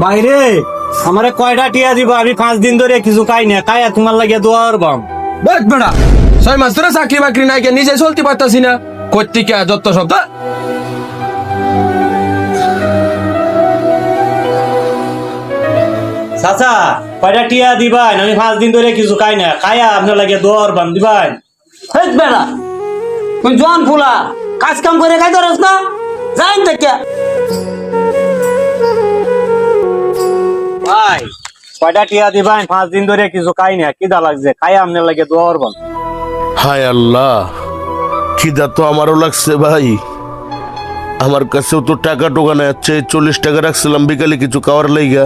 বাইরে আমারে কয়টা টিয়া দিব? আমি 5 দিন ধরে কিছু খাই না, খাইয়া তোমার লাগে দোয়া করবাম। বেশ বেড়া 6 মাস ধরে চাকরি বাকরি নাই, নিজে চলতে পারতাছি না, কর্তিকা যত সব। চাচা কয়টা টিয়া দিবাই? আমি 5 দিন ধরে কিছু খাই না, খাইয়া আপনার লাগে দোয়া করবাম, দিবাই? হেট বেড়া, তুই জোয়ান ফুলা কাজ কাম করে খাইতে পারস না? যাই থেকে ভাই কয়টা টিয়া দিবাই? 5 দিন ধরে কিছু খাই না, খিদা লাগছে, খাইয়া আপনার লাগে দোয়া করবাম। হায় আল্লাহ, খিদা তো আমারও লাগছে ভাই। আমার কাছেও তো টাকা টোকা না যাচ্ছে। 40 টাকা রাখছিলাম বিকালে কিছু খাওয়ার লাইগা,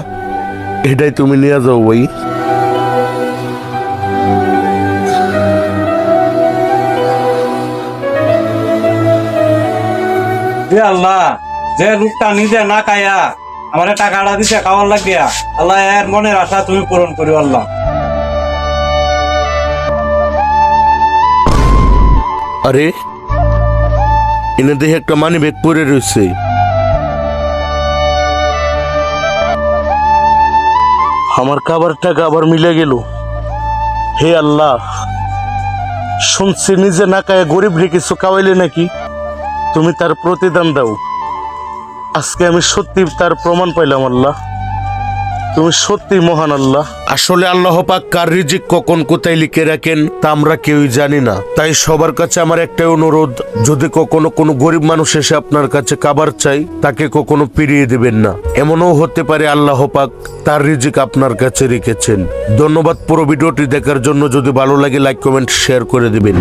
এটাই তুমি নিয়ে যাও ভাই। যে আল্লাহ, যে লোকটা নিজে না খাইয়া আমার টাকাটা দিতে খাওয়ার লাগিয়া, আল্লাহ এর মনের আশা তুমি পূরণ করি আল্লাহ। আরে এনে দেখে একটা মানি ব্যাগ পরে রয়েছে। আমার খাবার টাকা আবার মিলে গেল। হে আল্লাহ, শুনছি নিজে না খায় গরিব রে কিছু খাওয়াইলে নাকি তুমি তার প্রতিদান দাও। আজকে আমি সত্যি তার প্রমাণ পাইলাম। আল্লাহ, তুমি সত্যি মহান আল্লাহ। আসলে আল্লাহ পাক কার রিজিক কখন কোথায় লিখে রাখেন তা আমরা কেউই জানি না। তাই সবার কাছে আমার একটাই অনুরোধ, যদি কখনো কোনো গরিব মানুষ এসে আপনার কাছে খাবার চাই, তাকে কখনো ফিরিয়ে দেবেন না। এমনও হতে পারে আল্লাহ পাক তার রিজিক আপনার কাছে রেখেছেন। ধন্যবাদ পুরো ভিডিওটি দেখার জন্য। যদি ভালো লাগে লাইক কমেন্ট শেয়ার করে দিবেন।